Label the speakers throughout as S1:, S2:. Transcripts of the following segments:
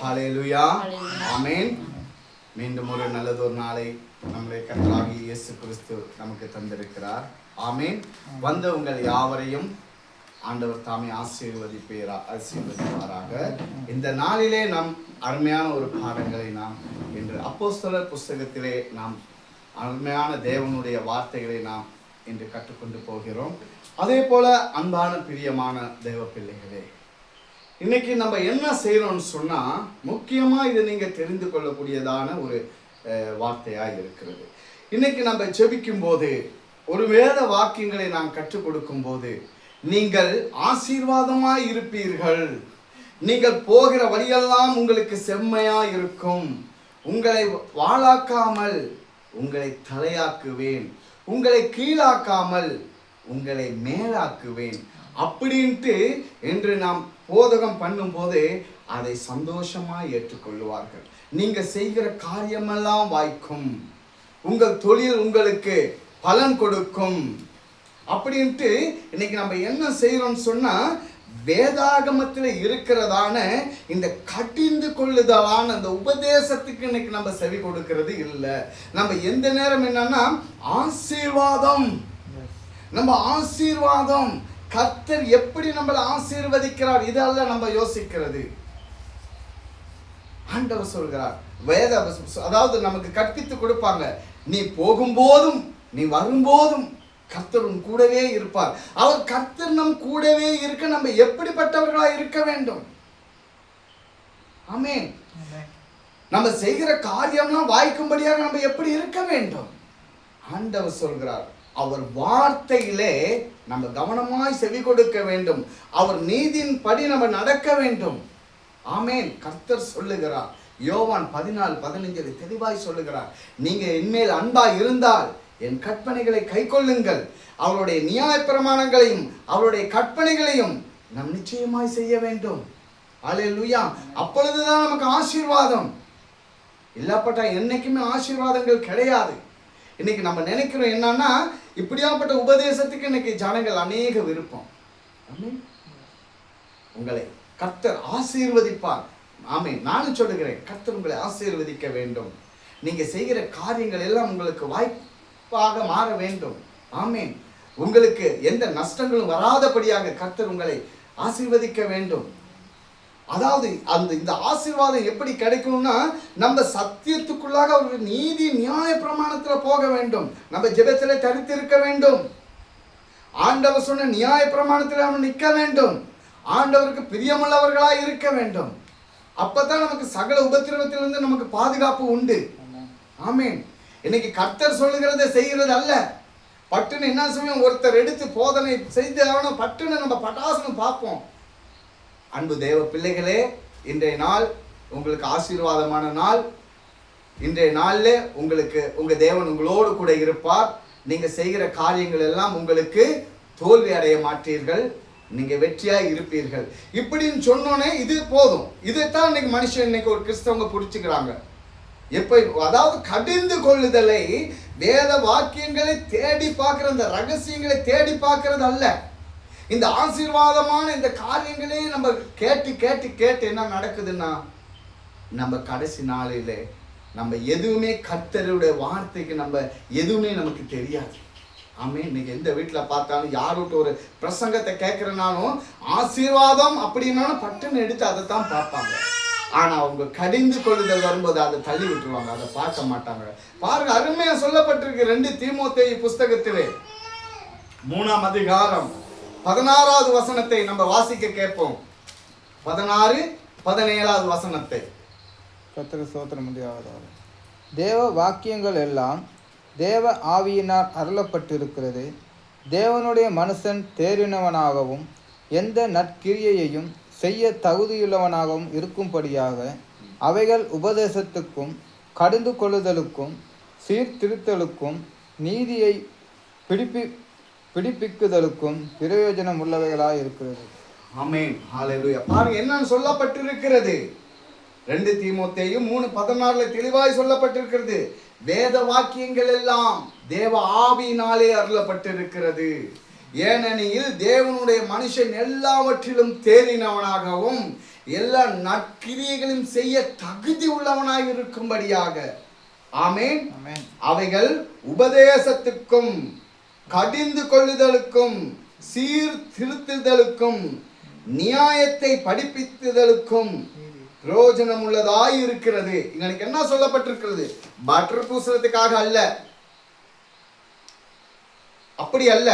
S1: ஹல்லேலூயா, ஆமென். மீண்டும் ஒரு நல்லதொரு நாளை நம்முடைய கர்த்தராகிய இயேசு கிறிஸ்து நமக்கு தந்திருக்கிறார். ஆமென். வந்த உங்கள் யாவரையும் ஆண்டவர் தாமே ஆசீர்வதிப்பாராக. இந்த நாளிலே நாம் அருமையான ஒரு பாடங்களை நாம் இன்று அப்போஸ்தலர் புஸ்தகத்திலே நாம் அருமையான தேவனுடைய வார்த்தைகளை நாம் இன்று கற்றுக்கொண்டு போகிறோம். அதே போல அன்பான பிரியமான தேவ பிள்ளைகளே, இன்னைக்கு நம்ம என்ன செய்யறோம்னு சொன்னா, முக்கியமா இதை நீங்க தெரிந்து கொள்ளக்கூடியதான ஒரு வார்த்தையாக இருக்கிறது. இன்னைக்கு நம்ம ஜெபிக்கும் போது, ஒரு வேத வாக்கியங்களை நாம் கற்றுக் கொடுக்கும் போது, நீங்கள் ஆசீர்வாதமாய் இருப்பீர்கள், நீங்கள் போகிற வழியெல்லாம் உங்களுக்கு செம்மையா இருக்கும், உங்களை வாளாக்காமல் உங்களை தலையாக்குவேன், உங்களை கீழாக்காமல் உங்களை மேலாக்குவேன் அப்படின்ட்டு என்று நாம் போதகம் பண்ணும்போது அதை சந்தோஷமாய் ஏற்றுக்கொள்வார்கள். நீங்க செய்கிற காரியமெல்லாம் வாய்க்கும், உங்கள் தொழில் உங்களுக்கு பலன் கொடுக்கும் அப்படின்ட்டு இன்னைக்கு நம்ம என்ன செய்யறோம்னு சொன்னா, வேதாகமத்தில் இருக்கிறதான இந்த கடிந்து கொள்ளுதலான அந்த உபதேசத்துக்கு இன்னைக்கு நம்ம செவி கொடுக்கிறது இல்லை. நம்ம எந்த நேரம் என்னன்னா ஆசீர்வாதம், நம்ம ஆசீர்வாதம், கர்த்தர் எப்படி நம்மளை ஆசீர்வதிக்கிறார் இதெல்லாம் நம்ம யோசிக்கிறது. ஆண்டவர் சொல்கிறார், வேத அதாவது நமக்கு கற்பித்து கொடுப்பாங்க, நீ போகும்போதும் நீ வரும்போதும் கர்த்தர் உன் கூடவே இருப்பார். அவர் கர்த்தர் நம் கூடவே இருக்க நம்ம எப்படிப்பட்டவர்களா இருக்க வேண்டும்? ஆமென். நம்ம செய்கிற காரியம்லாம் வாய்க்கும்படியாக நம்ம எப்படி இருக்க வேண்டும்? ஆண்டவர் சொல்கிறார், அவர் வார்த்தையிலே நம்ம கவனமாய் செவி கொடுக்க வேண்டும், அவர் நீதியின் படி நம்ம நடக்க வேண்டும். ஆமென். கர்த்தர் சொல்லுகிறார், யோவான் 14:15 தெளிவாய் சொல்லுகிறார், நீங்க என்மேல் அன்பாய் இருந்தால் என் கற்பனைகளை கைக்கொள்ளுங்கள், அவருடைய நியாய பிரமாணங்களையும் அவருடைய கற்பனைகளையும் நாம் நிச்சயமாய் செய்ய வேண்டும். அல்லேலூயா. அப்பொழுதுதான் நமக்கு ஆசீர்வாதம். இல்லாப்பட்ட என்னைக்குமே ஆசீர்வாதங்கள் கிடையாது. இன்னைக்கு நம்ம நினைக்கிறோம் என்னன்னா, இப்படியாப்பட்ட உபதேசத்துக்கு இன்னைக்கு ஜனங்கள் அநேக விருப்பம். உங்களை கர்த்தர் ஆசீர்வதிப்பார். ஆமென். நானும் சொல்லுகிறேன், கர்த்தர் உங்களை ஆசீர்வதிக்க வேண்டும். நீங்க செய்கிற காரியங்கள் எல்லாம் உங்களுக்கு வாய்ப்பாக மாற வேண்டும். ஆமென். உங்களுக்கு எந்த நஷ்டங்களும் வராதபடியாக கர்த்தர் உங்களை ஆசீர்வதிக்க வேண்டும். அதாவது இந்த ஆசீர்வாதம் எப்படி கிடைக்கணும்னா, நம்ம சத்தியத்துக்குள்ளாக ஒரு நீதி நியாய பிரமாணத்தில் போக வேண்டும், நம்ம ஜெபத்தில் தரித்திருக்க வேண்டும், ஆண்டவர் சொன்ன நியாய பிரமாணத்தில் நம்ம நிற்க வேண்டும், ஆண்டவருக்கு பிரியமுள்ளவர்களாக இருக்க வேண்டும். அப்பதான் நமக்கு சகல உபத்திரவத்திலிருந்து நமக்கு பாதுகாப்பு உண்டு. ஆமென். இன்னைக்கு கர்த்தர் சொல்லுகிறத செய்கிறது அல்ல. பட்டுன்னு என்ன சமயம் ஒருத்தர் எடுத்து போதனை செய்து ஆகணும், பட்டுன்னு நம்ம பட்டாசனம் பார்ப்போம். அன்பு தேவ பிள்ளைகளே, இன்றைய நாள் உங்களுக்கு ஆசீர்வாதமான நாள். இன்றைய நாளில் உங்களுக்கு உங்க தேவன் உங்களோடு கூட இருப்பார். நீங்க செய்கிற காரியங்கள் எல்லாம் உங்களுக்கு தோல்வி அடைய மாட்டீர்கள், நீங்க வெற்றியாய் இருப்பீர்கள். இப்படின்னு சொன்னோன்னே இது போதும். இதைத்தான் இன்னைக்கு மனுஷன் இன்னைக்கு ஒரு கிறிஸ்தவங்க பிடிச்சுக்கிறாங்க. எப்ப அதாவது கடிந்து கொள்ளுதலை, வேத வாக்கியங்களை தேடி பார்க்கிற அந்த ரகசியங்களை தேடி பார்க்கிறது அல்ல. இந்த ஆசீர்வாதமான இந்த காரியங்களே நம்ம கேட்டு கேட்டு கேட்டு என்ன நடக்குதுன்னா, நம்ம கடைசி நாளிலே நம்ம எதுவுமே கர்த்தருடைய வார்த்தைக்கு நம்ம எதுவுமே நமக்கு தெரியாது. ஆமே. இன்னைக்கு எந்த வீட்டில் பார்த்தாலும் யாரோட்ட ஒரு பிரசங்கத்தை கேட்குறனாலும் ஆசீர்வாதம் அப்படின்னாலும் பட்டுன்னு எடுத்து அதை தான் பார்ப்பாங்க. ஆனால் அவங்க கடிந்து கொள்ளுதல் வரும்போது அதை தள்ளி விட்டுருவாங்க, அதை பார்க்க மாட்டாங்க. பாருங்க, அருமையா சொல்லப்பட்டிருக்கு 2 தீமோத்தேயு புஸ்தகத்திலே 3ஆம் அதிகாரம் 16வது வசனத்தை நம்ம வாசிக்க கேட்போம். 16, 17வது வசனத்தை.
S2: கர்த்தருக்கு ஸ்தோத்திரம் உண்டாவதாக. தேவ வாக்கியங்கள் எல்லாம் தேவ ஆவியினால் அருளப்பட்டிருக்கிறது. தேவனுடைய மனுஷன் தேறினவனாகவும் எந்த நற்கிரியையையும் செய்ய தகுதியுள்ளவனாகவும் இருக்கும்படியாக அவைகள் உபதேசத்துக்கும் கடிந்து கொள்ளுதலுக்கும் சீர்திருத்தலுக்கும் நீதியை பிடிப்பிக்குதலுக்கும் பிரயோஜனம் உள்ளவைகளாக இருக்கிறது.
S1: ஆமென். ஹல்லேலூயா. பாருங்க என்னன்னு சொல்லப்பட்டிருக்கிறது. 2 தீமோத்தேயு 3:16 தெளிவாய் சொல்லப்பட்டிருக்கிறது. வேத வாக்கியங்கள் எல்லாம் தேவ ஆவியினாலே அருளப்பட்டிருக்கிறது. ஏனெனில் தேவனுடைய மனுஷன் எல்லாவற்றிலும் தேறினவனாகவும் எல்லா நற்கிரியைகளையும் செய்ய தகுதி உள்ளவனாய் இருக்கும்படியாக. ஆமென். அவைகள் உபதேசத்துக்கும் கடிந்து கொள்ளுதலுக்கும் சீர்திருத்துதலுக்கும் நியாயத்தை படிப்பித்துதலுக்கும் பிரயோஜனம் உள்ளதாய் இருக்கிறது. எனக்கு என்ன சொல்லப்பட்டிருக்கிறது? பட்டர் பூசுறதுக்காக அல்ல, அப்படி அல்ல,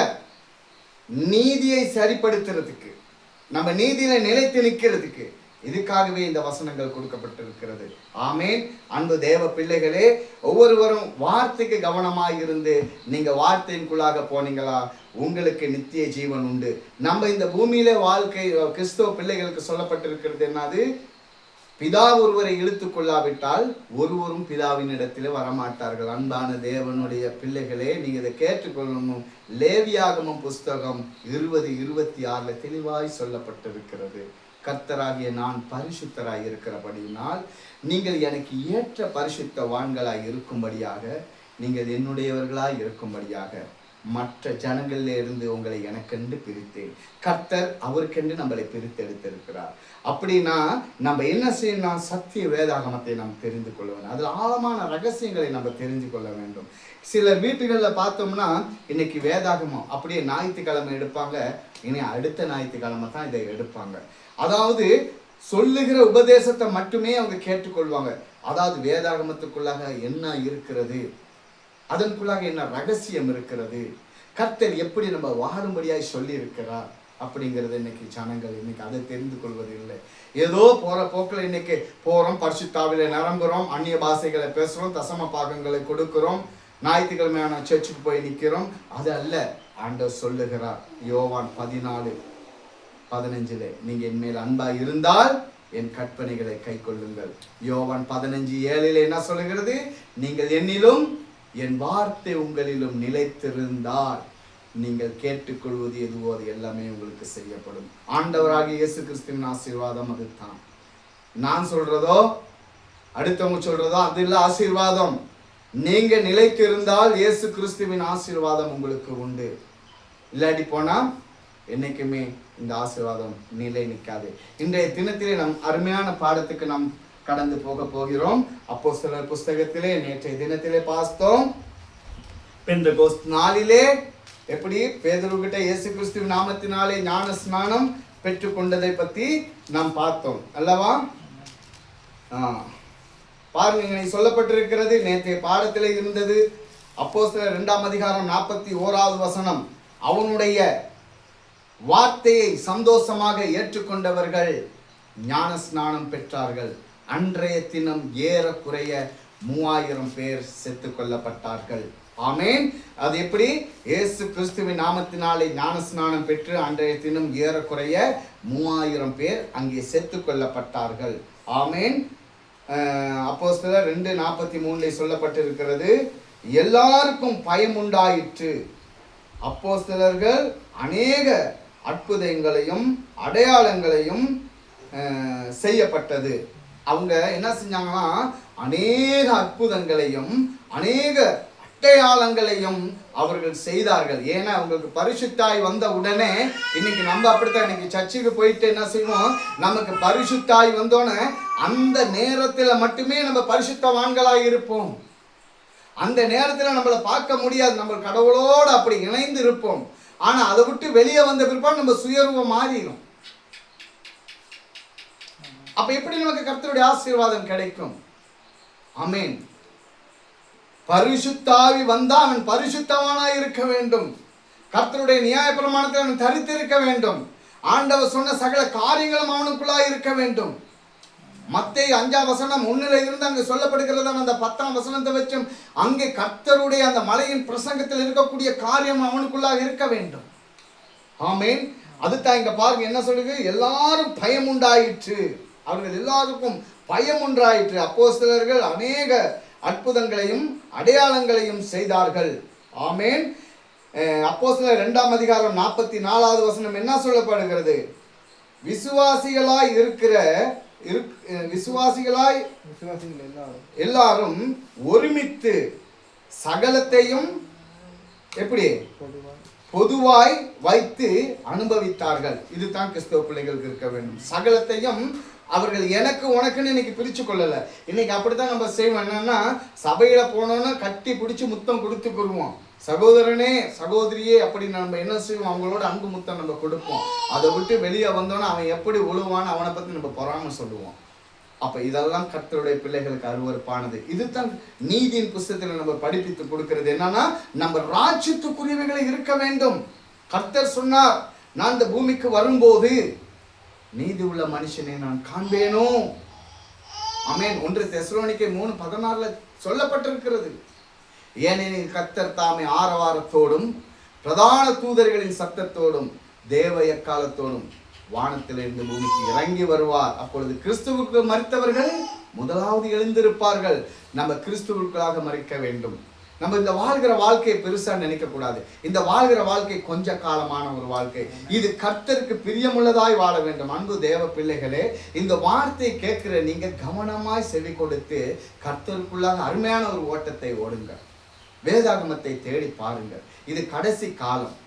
S1: நீதியை சரிப்படுத்துறதுக்கு, நம்ம நீதியில நிலைத்து நிற்கிறதுக்கு, இதுக்காகவே இந்த வசனங்கள் கொடுக்கப்பட்டிருக்கிறது. ஆமேன். அன்பு தேவ பிள்ளைகளே, ஒவ்வொருவரும் வார்த்தைக்கு கவனமாக இருந்து நீங்க வார்த்தைக்குள்ளாக போனீங்களா, உங்களுக்கு நித்திய ஜீவன் உண்டு. நம்ம இந்த பூமியில வாழ்க்கை கிறிஸ்தவ பிள்ளைகளுக்கு சொல்லப்பட்டிருக்கிறது என்னது? பிதா ஒருவரை இழுத்து கொள்ளாவிட்டால் ஒருவரும் பிதாவின் இடத்துல வரமாட்டார்கள். அன்பான தேவனுடைய பிள்ளைகளே, நீங்க இதை கேட்டுக்கொள்ளணும். லேவியாகமம் புஸ்தகம் 20:26 தெளிவாய் சொல்லப்பட்டிருக்கிறது. கர்த்தராகிய நான் பரிசுத்தராய் இருக்கிறபடியினால் நீங்கள் எனக்கு ஏற்ற பரிசுத்தவான்களாய் இருக்கும்படியாக, நீங்கள் என்னுடையவர்களாய் இருக்கும்படியாக மற்ற ஜனங்களில் இருந்து உங்களை எனக்கென்று பிரித்தேன். கர்த்தர் அவருக்கென்று நம்மளை பிரித்தெடுத்திருக்கிறார். அப்படின்னா நம்ம என்ன செய்யணும்? சத்திய வேதாகமத்தை நாம் தெரிந்து கொள்ள வேண்டும். அதில் ஆழமான ரகசியங்களை நம்ம தெரிந்து கொள்ள வேண்டும். சில வீட்டுகளில் பார்த்தோம்னா இன்னைக்கு வேதாகமம் அப்படியே ஞாயிற்றுக்கிழமை எடுப்பாங்க, இனி அடுத்த ஞாயிற்றுக்கிழமை தான் இதை எடுப்பாங்க. அதாவது சொல்லுகிற உபதேசத்தை மட்டுமே அவங்க கேட்டுக்கொள்வாங்க. அதாவது வேதாகமத்துக்குள்ளாக என்ன இருக்கிறது, அதற்குள்ளாக என்ன ரகசியம் இருக்கிறது, கர்த்தர் எப்படி நம்ம வாழும்படியாய் சொல்லி இருக்கிறார் அப்படிங்கிறது இன்னைக்கு ஜனங்கள் இன்னைக்கு அதை தெரிந்து கொள்வது இல்லை. ஏதோ போற போக்கில் இன்னைக்கு போறோம், பரிசுத்தாவில நிரம்புறோம், அந்நிய பாஷைகளை பேசுறோம், தசம பாகங்களை கொடுக்கிறோம், ஞாயிற்றுக்கிழமையான சர்ச்சுக்கு போய் நிற்கிறோம். அது அல்ல. ஆண்டவர் சொல்லுகிறார் யோவான் 14:15 நீங்க என் மேல் அன்பா இருந்தால் என் கற்பனைகளை கை கொள்ளுங்கள். யோவான் 15:7 என்ன சொல்லுகிறது? நீங்கள் என்னிலும் என் வார்த்தை உங்களிலும் நிலைத்திருந்தால் நீங்கள் கேட்டுக்கொள்வது எதுவோ அது எல்லாமே உங்களுக்கு செய்யப்படும். ஆண்டவராகிய இயேசு கிறிஸ்துவின் ஆசீர்வாதம் அதுதான். நான் சொல்றதோ அடுத்தவங்க சொல்றதோ அது இல்லை ஆசீர்வாதம். நீங்க நிலைத்திருந்தால் இயேசு கிறிஸ்துவின் ஆசீர்வாதம் உங்களுக்கு உண்டு. இல்லாட்டி போனா என்னைக்குமே இந்த ஆசீர்வாதம் நிலை நிற்காது. இன்றைய தினத்திலே நம் அருமையான பாடத்துக்கு நாம் கடந்து போக போகிறோம். அப்போஸ்தலர் புஸ்தகத்திலே நேற்றைய தினத்திலே பார்த்தோம், பெந்தெகோஸ்து நாளிலே எப்படி பேதுருகிட்ட இயேசு கிறிஸ்துவின் நாமத்தினாலே ஞான ஸ்நானம் பெற்றுக்கொண்டதை பத்தி நாம் பார்த்தோம் அல்லவா? பாருங்க, சொல்லப்பட்டிருக்கிறது நேற்றைய பாடத்திலே இருந்தது. அப்போஸ்தலர் 2:41 வசனம், அவனுடைய வார்த்தையை சந்தோஷமாக ஏற்றுக்கொண்டவர்கள் ஞான ஸ்நானம் பெற்றார்கள். அன்றைய தினம் ஏறக்குறைய 3000 பேர் செத்து கொல்லப்பட்டார்கள். ஆமேன். அது எப்படி? இயேசு கிறிஸ்துவின் நாமத்தினாலே ஞான ஸ்நானம் பெற்று அன்றைய தினம் ஏறக்குறைய 3000 பேர் அங்கே செத்து கொல்லப்பட்டார்கள். ஆமேன். அப்போஸ்தலர் 2:43 சொல்லப்பட்டிருக்கிறது, எல்லாருக்கும் பயம் உண்டாயிற்று. அப்போஸ்தலர்கள் அநேக அற்புதங்களையும் அடையாளங்களையும் செய்யப்பட்டது. அவங்க என்ன செஞ்சாங்கன்னா அநேக அற்புதங்களையும் அநேக அடையாளங்களையும் அவர்கள் செய்தார்கள். ஏன்னா அவங்களுக்கு பரிசுத்தாய் வந்த உடனே, இன்னைக்கு நம்ம அப்படித்தான், இன்னைக்கு சர்ச்சுக்கு போயிட்டு என்ன செய்வோம், நமக்கு பரிசுத்தாய் வந்தோடனே அந்த நேரத்தில் மட்டுமே நம்ம பரிசுத்தவான்களாய் இருப்போம். அந்த நேரத்தில் நம்மளை பார்க்க முடியாது, நம்ம கடவுளோடு அப்படி இணைந்து இருப்போம். ஆனா அதை விட்டு வெளியே வந்த பிற்பாடு நம்ம சுயரூபம் மாறிடும். அப்ப எப்படி நமக்கு கர்த்தருடைய ஆசீர்வாதம் கிடைக்கும்? ஆமென். பரிசுத்தாவி வந்தா அவன் பரிசுத்தவானாய் இருக்க வேண்டும். கர்த்தருடைய நியாய பிரமாணத்தை அவன் தரித்திருக்க வேண்டும். ஆண்டவர் சொன்ன சகல காரியங்களும் அவனுக்குள்ளாய் இருக்க வேண்டும். மத்தேயு 5:1 இருந்து அங்கு சொல்லப்படுகிறது. அந்த 10 வச்சும் அங்கே கர்த்தருடைய அந்த மலையின் பிரசங்கத்தில் இருக்கக்கூடிய காரியம் அவனுக்குள்ளாக இருக்க வேண்டும். ஆமேன். அதுதான் இங்க பாருங்க என்ன சொல்லுது, எல்லாரும் பயம் உண்டாயிற்று. அவர்கள் எல்லாருக்கும் பயம் உண்டாயிற்று. அப்போஸ்தலர்கள் அநேக அற்புதங்களையும் அடையாளங்களையும் செய்தார்கள். ஆமேன். அப்போஸ்தலர் 2:44 என்ன சொல்லப்படுகிறது? விசுவாசிகளாய் எல்லாரும் ஒருமித்து சகலத்தையும் எப்படி பொதுவாய் வைத்து அனுபவித்தார்கள். இதுதான் கிறிஸ்தவ பிள்ளைகளுக்கு இருக்க வேண்டும். சகலத்தையும் அவர்கள் எனக்கு உனக்குன்னு இன்னைக்கு பிரிச்சு கொள்ளல. இன்னைக்கு அப்படித்தான் நம்ம செய்வோம். என்னன்னா சபையில போனோம்னா கட்டி பிடிச்சு முத்தம் கொடுத்துக்குருவோம். சகோதரனே சகோதரியே அப்படின்னு நம்ம என்ன செய்வோம், அவங்களோட அன்பு முத்தம் நம்ம கொடுப்போம். அதை விட்டு வெளியே வந்தோன்னா அவன் எப்படி உழுவான்னு அவனை பத்தி நம்ம பொறாம சொல்லுவோம். அப்ப இதெல்லாம் கர்த்தருடைய பிள்ளைகளுக்கு அருவருப்பானது. இதுதான் நீதியின் புஸ்தகத்தில் நம்ம படிப்பித்து கொடுக்கிறது. என்னன்னா நம்ம ராஜ்யத்துக்குரியவைகளை இருக்க வேண்டும். கர்த்தர் சொன்னார், நான் இந்த பூமிக்கு வரும்போது நீதி உள்ள மனுஷனை நான் காண்பேனோ. ஆமென். 1 தெசலோனிக்கே 3:16 சொல்லப்பட்டிருக்கிறது. ஏனெனில் கர்த்தர் தாமே ஆரவாரத்தோடும் பிரதான தூதர்களின் சத்தத்தோடும் தேவ எக்காலத்தோடும் வானத்திலிருந்து பூமிக்கு இறங்கி வருவார். அப்பொழுது கிறிஸ்துவுக்கு மரித்தவர்கள் முதலாவது எழுந்திருப்பார்கள். நம்ம கிறிஸ்துவுக்காக மரிக்க வேண்டும். நம்ம இந்த வாழ்கிற வாழ்க்கையை பெருசா நினைக்க கூடாது. இந்த வாழ்கிற வாழ்க்கை கொஞ்ச காலமான ஒரு வாழ்க்கை. இது கர்த்தருக்கு பிரியமுள்ளதாய் வாழ வேண்டும். அன்பு தேவ பிள்ளைகளே, இந்த வார்த்தையை கேட்கிற நீங்க கவனமாய் செவி கொடுத்து கர்த்தருக்குள்ளாக அருமையான ஒரு ஓட்டத்தை ஓடுங்க. வேதாகமத்தை தேடி பாருங்க. இது கடைசி காலம்.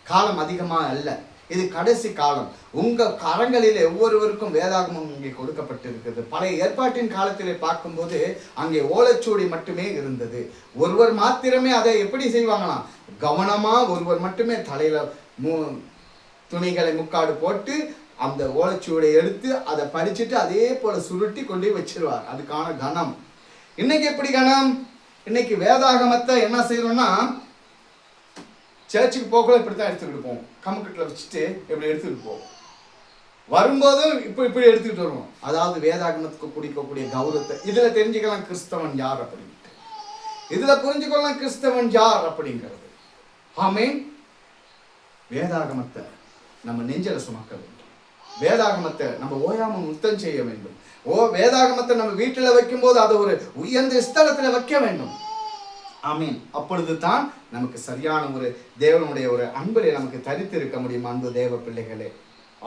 S1: காலம் அதிகமா அல்ல, இது கடைசி காலம். உங்க கரங்களிலே ஒவ்வொருவருக்கும் வேதாகமம் இங்கே கொடுக்கப்பட்டிருக்கிறது. பழைய ஏற்பாட்டின் காலத்திலே பார்க்கும்போது அங்கே ஓலைச்சுவடி மட்டுமே இருந்தது. ஒருவர் மாத்திரமே அதை எப்படி செய்வாங்களாம், கவனமா ஒருவர் மட்டுமே தலையில துணிகளை முக்காடு போட்டு அந்த ஓலைச்சுவடை எடுத்து அதை படிச்சுட்டு அதே போல சுருட்டி கொண்டு வச்சிருவார். அதுக்கான கணம். இன்னைக்கு எப்படி கணம்? இன்னைக்கு வேதாகமத்தை என்ன செய்யறோம்னா, சர்ச்சுக்கு போகல இப்படித்தான் எடுத்துக்கிட்டு போவோம். கம்ப்யூட்டர்ல வச்சுட்டு இப்படி எடுத்துக்கிட்டு போவோம். வரும்போதும் இப்படி எடுத்துக்கிட்டு வருவோம். அதாவது வேதாகமத்துக்கு குடிக்கக்கூடிய கௌரவத்தை இதுல தெரிஞ்சுக்கலாம் கிறிஸ்தவன் யார் அப்படின்ட்டு. இதுல புரிஞ்சுக்கலாம் கிறிஸ்தவன் யார் அப்படிங்கிறது. ஆமென். வேதாகமத்தை நம்ம நெஞ்சில சுமக்க வேண்டும். வேதாகமத்தை நம்ம ஓயாம முத்தம் செய்ய வேண்டும். வேதாகமத்தை நம்ம வீட்டுல வைக்கும் போது அதை ஒரு உயர்ந்த ஸ்தலத்துல வைக்க வேண்டும். ஆமீன். அப்பொழுது தான் நமக்கு சரியான ஒரு தேவனுடைய ஒரு அன்பை நமக்கு தரித்து இருக்க முடியும். அன்பு தேவ பிள்ளைகளே.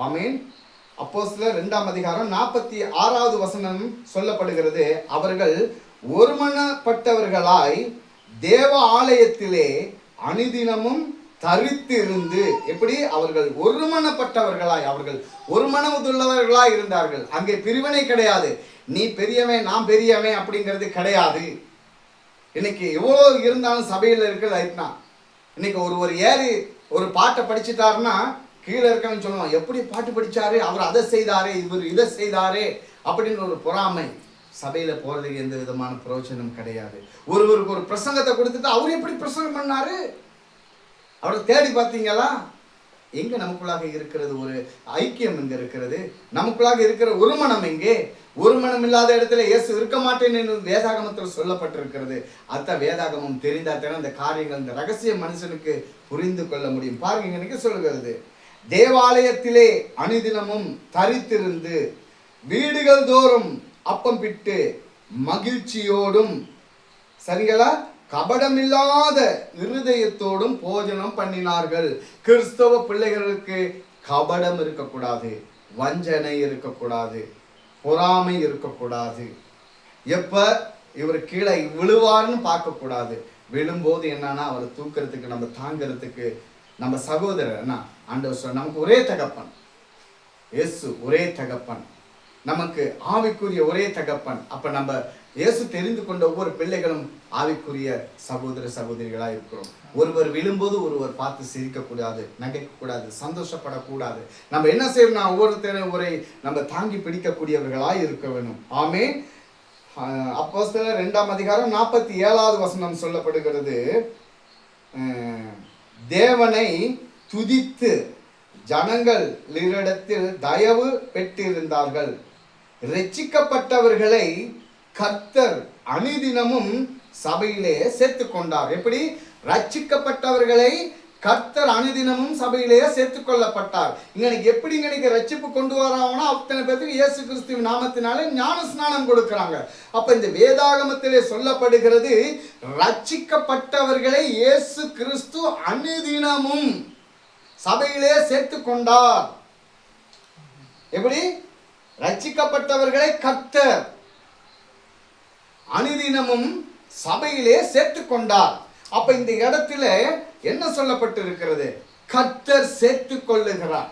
S1: ஆமீன். அப்போஸ்தலர் 2ஆம் அதிகாரம் 46வது வசனம் சொல்லப்படுகிறது, அவர்கள் ஒருமனப்பட்டவர்களாய் தேவ ஆலயத்திலே அனுதினமும் தரித்து இருந்து. எப்படி? அவர்கள் ஒருமனப்பட்டவர்களாய், அவர்கள் ஒரு மனமுள்ளவர்களாய் இருந்தார்கள். அங்கே பிரிவினை கிடையாது. நீ பெரியவன் நான் பெரியவன் அப்படிங்கிறது கிடையாது. இன்னைக்கு எவ்வளோ இருந்தாலும் சபையில் இருக்கிறது ஆயிட்டுனா, இன்னைக்கு ஒருவர் ஏறி ஒரு பாட்டை படிச்சுட்டாருன்னா கீழே இருக்கவன் சொல்லுவான், எப்படி பாட்டு படிச்சாரு, அவர் அதை செய்தாரே, இவர் இதை செய்தாரே அப்படின்னு ஒரு பொறாமை. சபையில போறதுக்கு எந்த விதமான பிரயோஜனம் கிடையாது. ஒருவருக்கு ஒரு பிரசங்கத்தை கொடுத்துட்டு அவர் எப்படி பிரசங்கம் பண்ணாரு, அவரை தேடி பார்த்தீங்களா? எங்க நமக்குள்ளாக இருக்கிறது ஒரு ஐக்கியம் எங்க இருக்கிறது? நமக்குள்ளாக இருக்கிற ஒரு மனம் எங்கே? ஒரு மனம் இல்லாத இடத்துல இயேசு இருக்க மாட்டேன் என்று வேதாகமத்தில் சொல்லப்பட்டிருக்கிறது. அதான் வேதாகமம் தெரிந்தால் இந்த காரியங்கள், இந்த ரகசிய மனுஷனுக்கு புரிந்து கொள்ள முடியும். பாருங்க, இன்னைக்கு சொல்லுகிறது, தேவாலயத்திலே அனுதினமும் தரித்திருந்து வீடுகள் தோறும் அப்பம் பிட்டு மகிழ்ச்சியோடும், சரிங்களா, கபடமில்லாத இருதயத்தோடும் போஜனம் பண்ணினார்கள். கிறிஸ்தவ பிள்ளைகளுக்கு கபடம் இருக்கக்கூடாது, வஞ்சனை இருக்கக்கூடாது, பொறாமை இருக்கக்கூடாது. எப்ப இவர் கீழே விழுவார்னு பார்க்கக்கூடாது. விழும்போது என்னன்னா அவரை தூக்கிறதுக்கு, நம்ம தாங்கிறதுக்கு நம்ம சகோதரர் என்ன ஆண்டவர் நமக்கு ஒரே தகப்பன் இயேசு, ஒரே தகப்பன், நமக்கு ஆவிக்குரிய ஒரே தகப்பன். அப்ப நம்ம இயேசு தெரிந்து கொண்ட ஒவ்வொரு பிள்ளைகளும் ஆவிக்குரிய சகோதர சகோதரிகளா இருக்கிறோம். ஒருவர் விழும்போது ஒருவர் பார்த்து சிரிக்கக்கூடாது, நகைக்கக்கூடாது, சந்தோஷப்படக்கூடாது. நம்ம என்ன செய்யணும், ஒவ்வொருத்தரும் ஒரே நம்ம தாங்கி பிடிக்கக்கூடியவர்களாய் இருக்க வேணும். ஆமே. அப்போஸ்தலர் 2ஆம் அதிகாரம் 47வது வசனம் சொல்லப்படுகிறது, தேவனை துதித்து ஜனங்களிடத்தில் தயவு பெற்றிருந்தார்கள். ரட்சிக்கப்பட்டவர்களை கர்த்தர் அனுதினமும் சபையிலே சேர்த்து கொண்டார். எப்படி? ரட்சிக்கப்பட்டவர்களை கர்த்தர் அனுதினமும் சபையிலேயே சேர்த்து கொள்ளப்பட்டார். இங்க எப்படி இங்க ரட்சிப்பு கொண்டு வராங்கன்னா அத்தனை பேருக்கு இயேசு கிறிஸ்துவின் நாமத்தினாலே ஞான ஸ்நானம் கொடுக்கிறாங்க. அப்ப இந்த வேதாகமத்திலே சொல்லப்படுகிறது, ரட்சிக்கப்பட்டவர்களை இயேசு கிறிஸ்து அனுதினமும் சபையிலே சேர்த்து கொண்டார். எப்படி? ரட்சிக்கப்பட்டவர்களை கர்த்தர் அனுதினமும் சபையிலே சேர்த்து கொண்டார். அப்ப இந்த இடத்துல என்ன சொல்லப்பட்டு இருக்கிறது? கர்த்தர் சேர்த்து கொள்ளுகிறார்.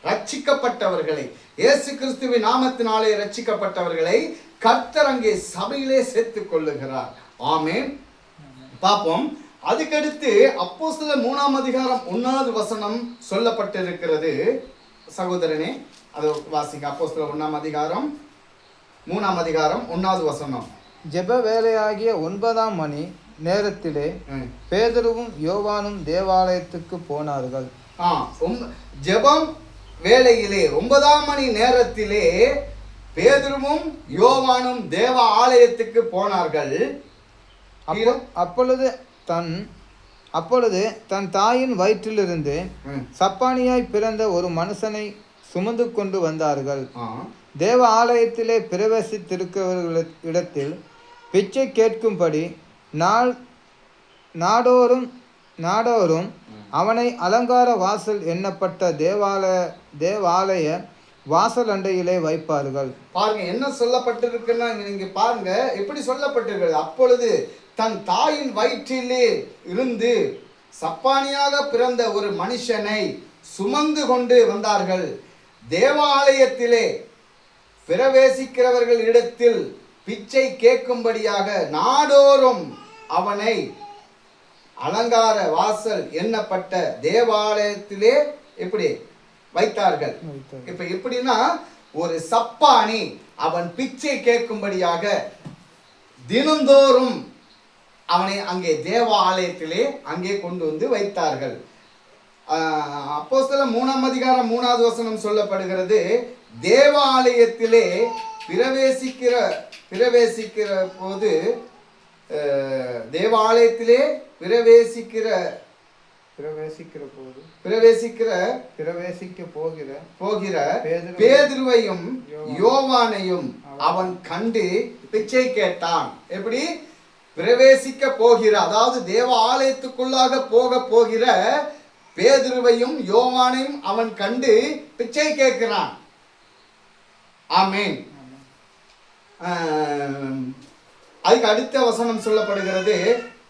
S1: ரட்சிக்கப்பட்டவர்களை, இயேசு கிறிஸ்துவின் நாமத்தினாலே ரட்சிக்கப்பட்டவர்களை கர்த்தர் அங்கே சபையிலே சேர்த்துக் கொள்ளுகிறார். ஆமென். பார்ப்போம். அதுக்கடுத்து அப்போஸ்தலர் 3ஆம் அதிகாரம் 1வது வசனம் சொல்லப்பட்டிருக்கிறது. சகோதரனே, அது வாசிங்க. அப்போஸ்தலர் 1ஆம் அதிகாரம் 3ஆம் அதிகாரம் 1வது வசனம்.
S2: ஜெப வேலையாகிய 9ஆம் மணி நேரத்திலே பேதுருவும் யோவானும் தேவாலயத்துக்கு போனார்கள்.
S1: ஜெபம் வேளையிலே 9ஆம் மணி நேரத்திலே பேதுருவும் யோவானும் தேவ ஆலயத்துக்கு போனார்கள்.
S2: அப்பொழுது தன் தாயின் வயிற்றிலிருந்து சப்பானியாய் பிறந்த ஒரு மனுஷனை சுமந்து கொண்டு வந்தார்கள். தேவ ஆலயத்திலே பிரவேசித்திருக்கிறவர்களிடத்தில் பிச்சை கேட்கும்படி நாடோறும் அவனை அலங்கார வாசல் எண்ணப்பட்ட தேவாலய வாசல் அண்டையிலே வைப்பார்கள்.
S1: பாருங்க என்ன சொல்லப்பட்டிருக்குன்னா, நீங்க பாருங்க எப்படி சொல்லப்பட்டிருக்கிறது. அப்பொழுது தன் தாயின் வயிற்றிலே இருந்து சப்பானியாக பிறந்த ஒரு மனுஷனை சுமந்து கொண்டு வந்தார்கள். தேவாலயத்திலே பிரவேசிக்கிறவர்கள் இடத்தில் பிச்சை கேட்கும்படியாக நாடோறும் அவனை அலங்கார வாசல் எண்ணப்பட்ட தேவாலயத்திலே எப்படி வைத்தார்கள். இப்ப எப்படின்னா, ஒரு சப்பானி அவன் பிச்சை கேட்கும்படியாக தினந்தோறும் அவனை அங்கே தேவாலயத்திலே அங்கே கொண்டு வந்து வைத்தார்கள். அப்போஸ்தலர் 3ஆம் அதிகாரம் 3வது வசனம் சொல்லப்படுகிறது. தேவாலயத்திலே பிரவேசிக்கிற போது தேவாலயத்திலே பிரவேசிக்க போகிற பேதுருவையும் யோவானையும் அவன் கண்டு பிச்சை கேட்டான். எப்படி பிரவேசிக்க போகிற, அதாவது தேவ ஆலயத்துக்குள்ளாக போகிற பேதுருவையும் யோவானையும் அவன் கண்டு பிச்சை கேட்கிறான். ஆமென். அதுக்கு அடுத்த வசனம் சொல்லப்படுகிறது.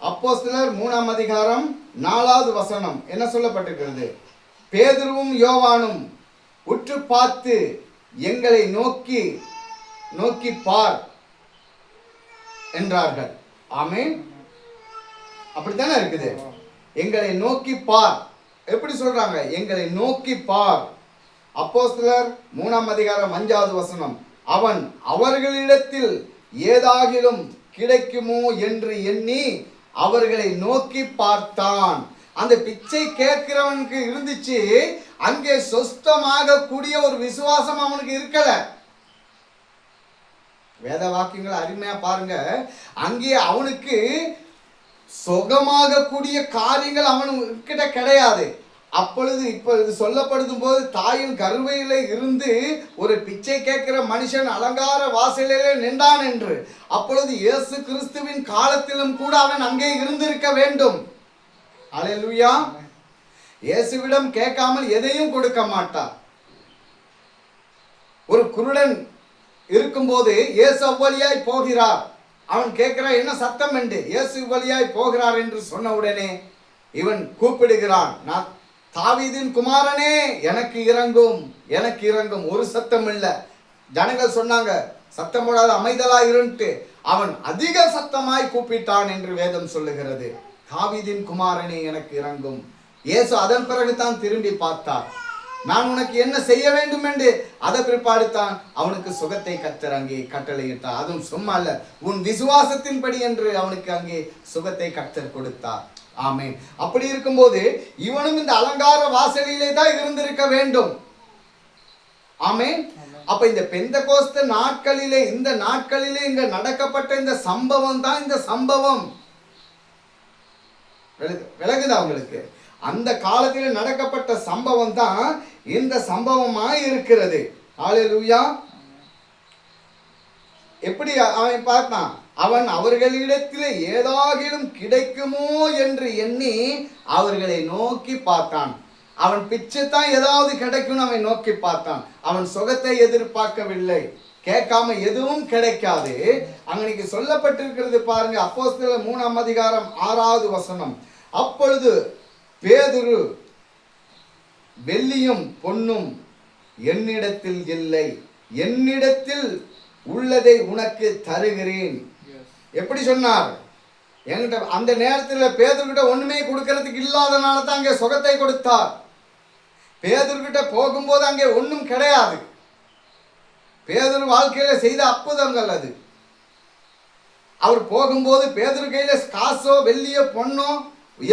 S1: அப்போஸ்தலர் 3ஆம் அதிகாரம் 4வது வசனம் என்ன சொல்லப்பட்டிருக்கிறது? பேதுருவும் யோவானும் உற்று பார்த்து எங்களை நோக்கி பார் என்றார்கள். ஆமென். அப்படித்தானே இருக்குது. எங்களை நோக்கி பார். எப்படி சொல்றாங்க? எங்களை நோக்கி பார். அப்போஸ்தலர் 3ஆம் அதிகாரம் 5வது வசனம், அவன் அவர்களிடத்தில் ஏதாகிலும் கிடைக்குமோ என்று எண்ணி அவர்களை நோக்கி பார்த்தான். அந்த பிச்சை கேட்கிறவனுக்கு இருந்துச்சு, அங்கே சொஸ்தமாக கூடிய ஒரு விசுவாசம் அவனுக்கு இருக்கல. வேத வாக்கியங்களை அருமையா பாருங்க. அங்கே அவனுக்கு சுகமாக கூடிய காரியங்கள் அவனுக்கிட்ட கிடையாது. அப்பொழுது இப்பொழுது சொல்லப்படும் போது தாயின் கருவையிலே இருந்து ஒரு பிச்சை கேட்கிற மனுஷன் அலங்கார வாசலிலே நின்றான் என்று. அப்பொழுது இயேசு கிறிஸ்துவின் காலத்திலும் கூட அவன் அங்கே இருந்திருக்க வேண்டும். அல்லேலூயா. இயேசுவிடம் கேட்காமல் எதையும் கொடுக்க மாட்டார். ஒரு குருடன் இருக்கும்போது இயேசு அவ்வழியாய் போகிறார். அவன் கேட்கிறான், என்ன சத்தம் என்று. இயேசு வழியாய் போகிறார் என்று சொன்ன உடனே இவன் கூப்பிடுகிறான், நான் தாவீதின் குமாரனே எனக்கு இறங்கும். ஒரு சத்தம் இல்லை. ஜனங்கள் சொன்னாங்க, சத்தம் போடாத அமைதலா இருந்துட்டு அவன் அதிக சத்தமாய் கூப்பிட்டான் என்று வேதம் சொல்லுகிறது. தாவீதின் குமாரனே எனக்கு இறங்கும். இயேசு அதன் பிறகுதான் திரும்பி பார்த்தார். நான் உனக்கு என்ன செய்ய வேண்டும் என்று. அதை பிற்பாடுத்தான் அவனுக்கு சுகத்தை கர்த்தர் அங்கே கட்டளையிட்டார். அதுவும் சும்மா அல்ல, உன் விசுவாசத்தின்படி என்று அவனுக்கு அங்கே சுகத்தை கர்த்தர் கொடுத்தார். ஆமென். அப்படி இருக்கும்போது இவனும் இந்த அலங்கார வாசலிலே தான் இருந்திருக்க வேண்டும். ஆமென். அப்ப இந்த பெந்தகோஸ்து நாட்களிலே, இந்த நாட்களிலே இங்க நடக்கப்பட்ட இந்த சம்பவம் தான் இந்த சம்பவம். விளங்குதா உங்களுக்கு? அந்த காலத்தில் நடக்கப்பட்ட சம்பவம் தான் இந்த சம்பவமாய் இருக்கிறது. ஹல்லேலூயா. எப்படி அவன் பார்த்தான்? அவன் அவர்களிடத்தில் ஏதாகிலும் கிடைக்குமோ என்று எண்ணி அவர்களை நோக்கி பார்த்தான். அவன் பிச்சை தான் ஏதாவது கிடைக்கும்னு அவன் நோக்கி பார்த்தான். அவன் சுகத்தை எதிர்பார்க்கவில்லை. கேட்காம எதுவும் கிடைக்காது. அன்னைக்கு சொல்லப்பட்டிருக்கிறது பாருங்க. அப்போஸ்தலர் 3ஆம் அதிகாரம் 6வது வசனம், அப்பொழுது பேதுரு வெள்ளியும் பொன்னும் என்னிடத்தில் இல்லை, என்னிடத்தில் உள்ளதை உனக்கு தருகிறேன். எப்படி சொன்னார்? என்கிட்ட அந்த நேரத்தில் பேதுருக்கிட்ட ஒண்ணுமே கொடுக்கறதுக்கு இல்லாதனால தான் அங்கே சுகத்தை கொடுத்தார். பேதுருக்கிட்ட போகும்போது அங்கே ஒன்றும் கிடையாது. பேதுரு வாழ்க்கையில செய்த அற்புதங்கள் அது. அவர் போகும்போது பேதுரு கையில காசோ வெள்ளியோ பொண்ணோ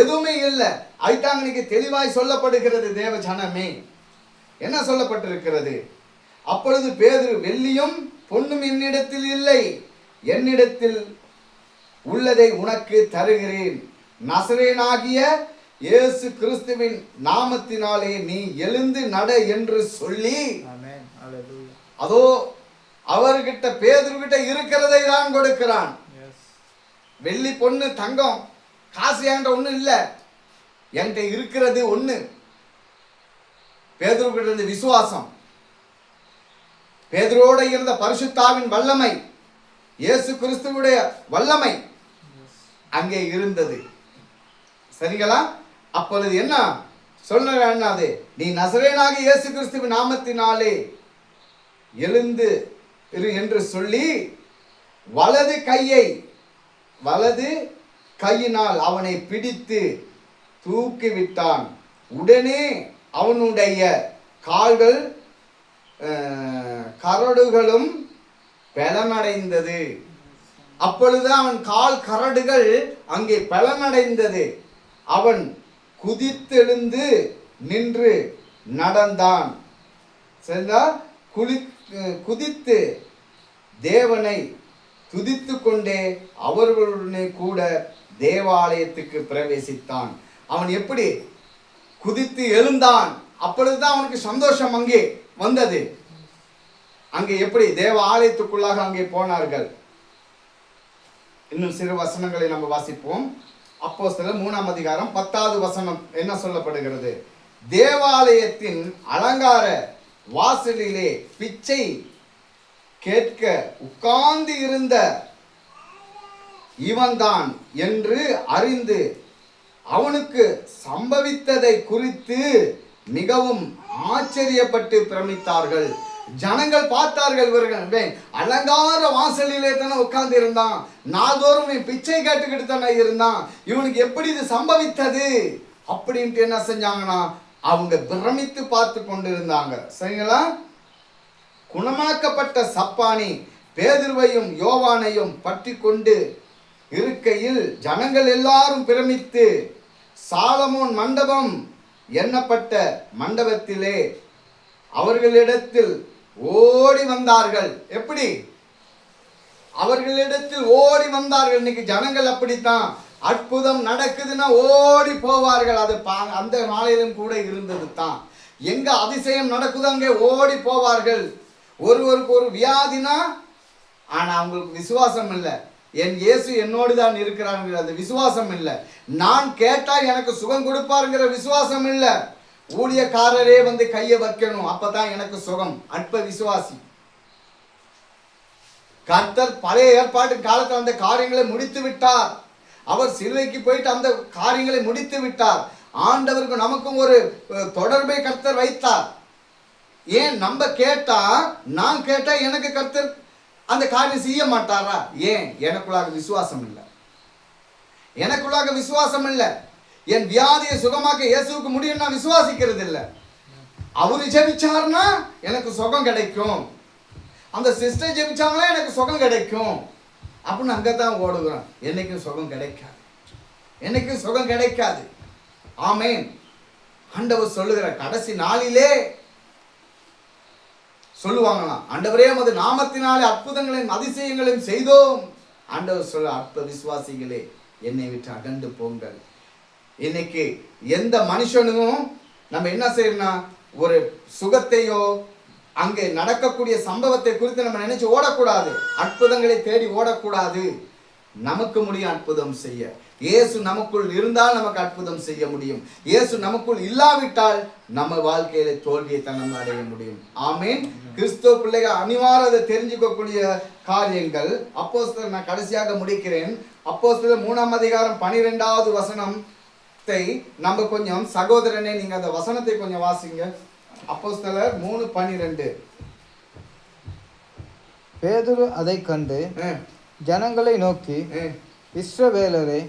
S1: எதுவுமே இல்லை. அதுதான் இன்னைக்கு தெளிவாய் சொல்லப்படுகிறது. தேவ ஜனமே, என்ன சொல்லப்பட்டிருக்கிறது? அப்பொழுது பேதுரு, வெள்ளியும் பொன்னும் என்னிடத்தில் இல்லை, என்னிடத்தில் உள்ளதை உனக்கு தருகிறேன். நசரேயனாகிய இயேசு கிறிஸ்துவின் நாமத்தினாலே நீ எழுந்து நட என்று சொல்லி, அதோ அவர்கிட்ட பேதுருகிட்ட இருக்கிறதை தான் கொடுக்கிறான். வெள்ளி பொண்ணு தங்கம் காசு என்கிட்ட ஒண்ணு இல்ல, என்கிட்ட இருக்கிறது ஒண்ணு. பேதுருகிட்ட இருந்த விசுவாசம், பேதுருவோட இருந்த பரிசுத்தாவின் வல்லமை, இயேசு கிறிஸ்துவுடைய வல்லமை அங்கே இருந்தது. சரிங்களா? அப்பொழுது என்ன சொன்னது? நீ நசரேயனாகிய இயேசு கிறிஸ்துவின் நாமத்தினாலே எழுந்து இரு என்று சொல்லி வலது கையினால் அவனை பிடித்து தூக்கிவிட்டான். உடனே அவனுடைய கால்கள் கரடுகளும் பலனடைந்தது. அப்பொழுது அவன் கால் கரடுகள் அங்கே பலனடைந்தது. அவன் குதித்தெழுந்து நின்று நடந்தான். சரிங்களா? குதித்து தேவனை துதித்து கொண்டே அவர்களுடனே கூட தேவாலயத்துக்கு பிரவேசித்தான். அவன் எப்படி குதித்து எழுந்தான்? அப்பொழுதுதான் அவனுக்கு சந்தோஷம் அங்கே வந்தது. அங்கே எப்படி தேவ ஆலயத்துக்குள்ளாக அங்கே போனார்கள். இன்னும் சிறு வசனங்களை நம்ம வாசிப்போம். அப்போஸ்தலர் 3ஆம் அதிகாரம் 10வது வசனம் என்ன சொல்லப்படுகிறது? தேவாலயத்தின் அலங்கார வாசலிலே பிச்சை கேட்க உட்கார்ந்து இருந்த இவன்தான் என்று அறிந்து அவனுக்கு சம்பவித்ததை குறித்து மிகவும் ஆச்சரியப்பட்டு பிரமித்தார்கள். ஜனங்கள் பார்த்தார்கள், இவர்கள் அலங்கார வாசலிலே தானே உட்கார்ந்து இருந்தான், நாள்தோறும் பிச்சை கேட்டுக்கிட்டு தானே இருந்தான், இவனுக்கு எப்படி இது சம்பவித்தது அப்படின்ட்டு என்ன செஞ்சாங்கன்னா அவங்க பிரமித்து பார்த்து கொண்டு இருந்தாங்க. சரிங்களா? குணமாக்கப்பட்ட சப்பானி பேதுருவையும் யோவானையும் பற்றி கொண்டு இருக்கையில் ஜனங்கள் எல்லாரும் பிரமித்து சாலமோன் மண்டபம் எண்ணப்பட்ட மண்டபத்திலே அவர்களிடத்தில் ஓடி வந்தார்கள். எப்படி? அவர்களிடத்தில் ஓடி வந்தார்கள். இன்னைக்கு ஜனங்கள் அப்படித்தான், அற்புதம் நடக்குதுன்னா ஓடி போவார்கள். அது அந்த நாளிலும் கூட இருந்தது தான். எங்க அதிசயம் நடக்குது அங்கே ஓடி போவார்கள். ஒருவருக்கு ஒரு வியாதினா, ஆனா அவங்களுக்கு விசுவாசம் இல்லை. என் இயேசு என்னோடு தான் இருக்கிறாங்கிற அந்த விசுவாசம் இல்லை. நான் கேட்டா எனக்கு சுகம் கொடுப்பாருங்கிற விசுவாசம் இல்லை. ஊழியக்காரரே வந்து கையை வைக்கணும், அப்பதான் எனக்கு சுகம். அற்ப விசுவாசி. கர்த்தர் பழைய ஏற்பாட்டு காலத்தில் அந்த காரியங்களை முடித்து விட்டார். அவர் சிலுவைக்கு போயிட்டு அந்த காரியங்களை முடித்து விட்டார். ஆண்டவருக்கு நமக்கும் ஒரு தொடர்பை கர்த்தர் வைத்தார். ஏன் நம்ம கேட்டா, நான் கேட்டா எனக்கு கர்த்தர் அந்த காரியம் செய்ய மாட்டாரா? ஏன்? எனக்குள்ளாக விசுவாசம் இல்லை. எனக்குள்ளாக விசுவாசம் இல்லை. என் வியாதியை சுகமாக்க இயேசுவுக்கு முடியும் நான் விசுவாசிக்கிறது இல்லை. அவரு ஜெபிச்சார்னா எனக்கு சுகம் கிடைக்கும், அந்த சிஸ்டர் ஜெபிச்சாங்களா எனக்கு சுகம் கிடைக்கும் அப்படின்னு அங்கதான் ஓடுகிறோம். என்னைக்கும் சுகம் கிடைக்காது, என்னைக்கும் சுகம் கிடைக்காது. ஆமேன். ஆண்டவர் சொல்லுகிற கடைசி நாளிலே சொல்லுவாங்களாம், ஆண்டவரே உமது நாமத்தினாலே அற்புதங்களையும் அதிசயங்களையும் செய்தோம். ஆண்டவர் சொல்ல, அற்ப விசுவாசிகளே என்னை விட்டு அகன்று போங்கள். இன்னைக்கு எந்த மனுஷனும் நம்ம என்ன செய்யணும்னா, ஒரு சுகத்தையோ அங்கே நடக்கக்கூடிய சம்பவத்தை குறித்து நம்ம நினைச்சு ஓடக்கூடாது, அற்புதங்களை தேடி ஓடக்கூடாது. நமக்கு முடியும் அற்புதம் செய்ய. இயேசு நமக்குள் இருந்தால் நமக்கு அற்புதம் செய்ய முடியும். இயேசு நமக்குள் இல்லாவிட்டால் நம்ம வாழ்க்கையில தோல்வியை நம்ம அடைய முடியும். ஆமேன். கிறிஸ்துவ பிள்ளைகள் அனிவாரம் அதை தெரிஞ்சுக்கக்கூடிய காரியங்கள். அப்போஸ்தலர், நான் கடைசியாக முடிக்கிறேன். அப்போஸ்தலர் 3ஆம் அதிகாரம் 12வது வசனத்தை நம்ம கொஞ்சம், சகோதரனே நீங்க அந்த வசனத்தை கொஞ்சம் வாசிங்க. அப்போஸ்தலர் 3:12.
S2: பேதுரு அதை கண்டு ஜனங்களை நோக்கி, இஸ்ரவேலரே,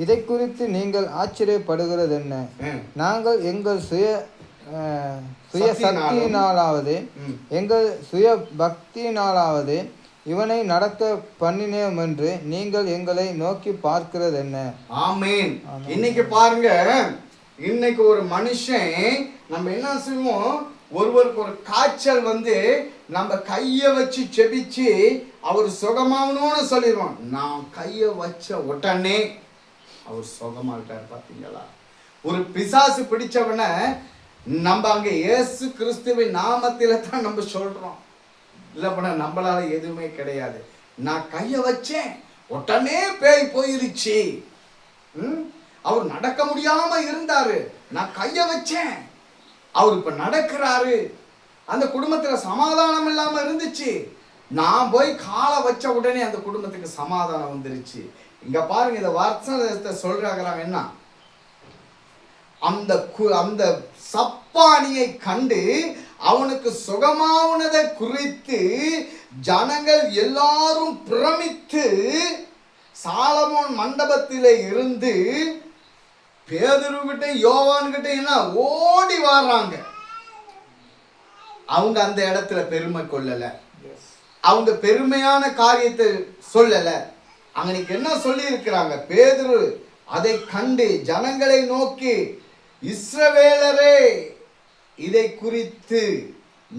S2: இதை குறித்து நீங்கள் ஆச்சரியப்படுகிறது என்ன? நாங்கள் எங்கள் சுய சக்தியினாலாவது எங்கள் சுய பக்தியினாலாவது இவனை நடக்க பண்ணினோம் என்று நீங்கள் எங்களை நோக்கி பார்க்கிறது என்ன?
S1: ஆமேன். இன்னைக்கு பாருங்க, இன்னைக்கு ஒரு மனுஷன் நம்ம என்ன செய்வோம், ஒருவருக்கு ஒரு காய்ச்சல் வந்து நம்ம கையை வச்சு செபிச்சு அவர் சுகமாகணும்னு சொல்லிடுவோம். நான் கையை வச்ச உடனே அவர் சுகமாகிட்டார். பார்த்தீங்களா? ஒரு பிசாசு பிடிச்சவன நம்ம அங்க இயேசு கிறிஸ்துவின் நாமத்தில தான் நம்ம சொல்றோம். இல்லை பண்ண நம்மளால எதுவுமே கிடையாது. நான் கையை வச்சேன் உடனே பேய் போயிருச்சு. அவர் நடக்க முடியாம இருந்தாரு, நான் கையை வச்சேன், அவர் இப்ப நடக்கிறாரு. அந்த குடும்பத்துல சமாதானம் இல்லாம இருந்துச்சு, நான் போய் காலை வச்ச உடனே அந்த குடும்பத்துக்கு சமாதானம் வந்துருச்சு. இங்க பாருங்க, இந்த வசனத்தை சொல்றாங்க என்ன, அந்த சப்பானியை கண்டு அவனுக்கு சுகமானதை குறித்து ஜனங்கள் எல்லாரும் பிரமித்து சாலமோன் மண்டபத்திலே இருந்து பேதுருகிட்ட யோவான்கிட்ட என்ன ஓடி வர்றாங்க. அவங்க அந்த இடத்துல பெருமை கொள்ளல, அவங்க பெருமையான காரியத்தை சொல்லல. அன்னைக்கு என்ன சொல்லி இருக்கிறாங்க, பேதுரு அதை கண்டு ஜனங்களை நோக்கி, இஸ்ரவேலரே, இதை குறித்து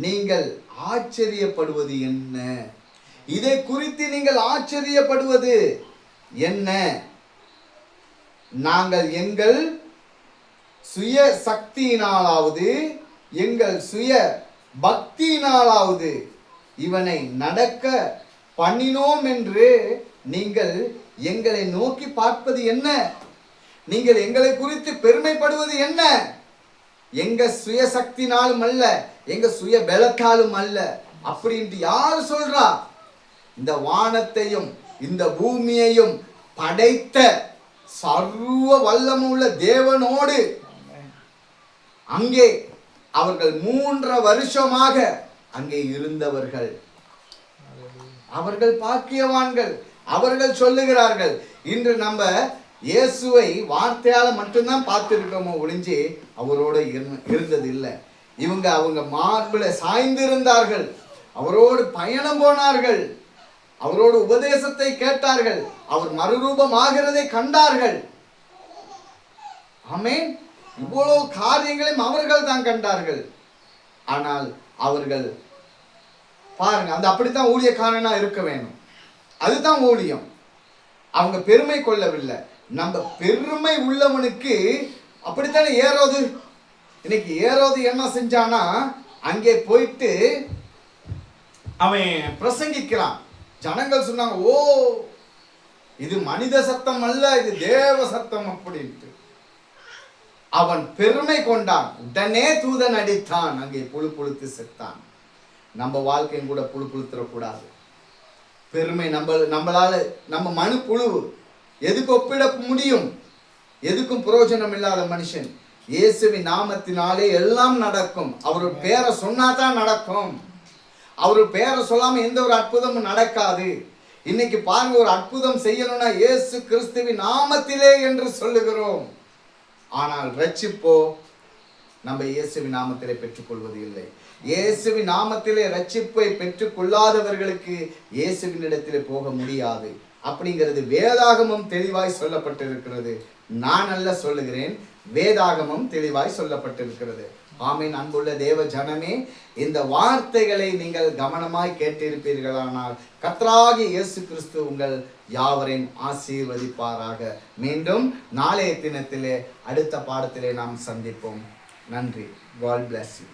S1: நீங்கள் ஆச்சரியப்படுவது என்ன? இதை குறித்து நீங்கள் ஆச்சரியப்படுவது என்ன? நாங்கள் எங்கள் சுய சக்தியினாலாவது எங்கள் சுய பக்தியினாலாவது இவனை நடக்க பண்ணினோம் என்று நீங்கள் எங்களை நோக்கி பார்ப்பது என்ன? நீங்கள் எங்களை குறித்து பெருமைப்படுவது என்ன? எங்க சுய சக்தினாலும் அல்ல, எங்க சுய பலத்தாலும் அல்ல அப்படின்ட்டு யாரு சொல்றா? இந்த வானத்தையும் இந்த பூமியையும் படைத்த சர்வ வல்லமுள்ள தேவனோடு அங்கே அவர்கள் 3 வருஷமாக அங்கே இருந்தவர்கள். அவர்கள் பாக்கியவான்கள். அவர்கள் சொல்லுகிறார்கள். இன்று நம்ம இயேசுவை வார்த்தையால மட்டும்தான் பார்த்திருக்கோமோ ஒழிஞ்சு அவரோடு இருந்தது இல்லை. அவங்க மார்பில சாய்ந்திருந்தார்கள், அவரோடு பயணம் போனார்கள், அவரோடு உபதேசத்தை கேட்டார்கள், அவர் மறுரூபமாகிறதை கண்டார்கள். ஆமென். இவ்வளவு காரியங்களையும் அவர்கள் தான் கண்டார்கள். ஆனால் அவர்கள் பாருங்க, அந்த அப்படித்தான் ஊழியக்காரனா இருக்க வேணும். அதுதான் ஊழியம். அவங்க பெருமை கொள்ளவில்லை. நம்ம பெருமை உள்ளவனுக்கு அப்படித்தானே ஏரோது. இன்னைக்கு ஏரோது என்ன செஞ்சானா, அங்கே போயிட்டு அவன் பிரசங்கிக்கிறான். ஜனங்கள் சொன்னாங்க, ஓ இது மனித சத்தம் அல்ல, இது தேவ சத்தம் அப்படின்ட்டு அவன் பெருமை கொண்டான். உடனே தூதன் அடித்தான், அங்கே புழு புழுத்து செத்தான். நம்ம வாழ்க்கையும் கூட புழு புழுத்துறக்கூடாது. பெருமை நம்மளால நம்ம மனு புழு எதுக்கு ஒப்பிட முடியும்? எதுக்கும் பிரயோஜனம் இல்லாத மனுஷன். இயேசுவின் நாமத்தினாலே எல்லாம் நடக்கும். அவர் பேரை சொன்னாதான் நடக்கும். அவர் பேரை சொல்லாம எந்த ஒரு அற்புதமும் நடக்காது. இன்னைக்கு பாருங்க, ஒரு அற்புதம் செய்யணும்னா இயேசு கிறிஸ்துவின் நாமத்திலே என்று சொல்லுகிறோம். ஆனால் ரட்சிப்போ நம்ம இயேசுவின் நாமத்திலே பெற்றுக்கொள்வது இல்லை. இயேசுவின் நாமத்திலே ரட்சிப்பை பெற்றுக்கொள்ளாதவர்களுக்கு இயேசுவின் இடத்திலே போக முடியாது அப்படிங்கிறது வேதாகமம் தெளிவாய் சொல்லப்பட்டிருக்கிறது. நான் அல்ல சொல்லுகிறேன், வேதாகமம் தெளிவாய் சொல்லப்பட்டிருக்கிறது. ஆமீன். அன்புள்ள தேவ ஜனமே, இந்த வார்த்தைகளை நீங்கள் கவனமாய் கேட்டிருப்பீர்களானால் கர்த்தராகிய இயேசு கிறிஸ்து உங்கள் யாவரையும் ஆசீர்வதிப்பாராக. மீண்டும் நாளைய தினத்திலே அடுத்த பாடத்திலே நாம் சந்திப்போம். நன்றி. God bless you.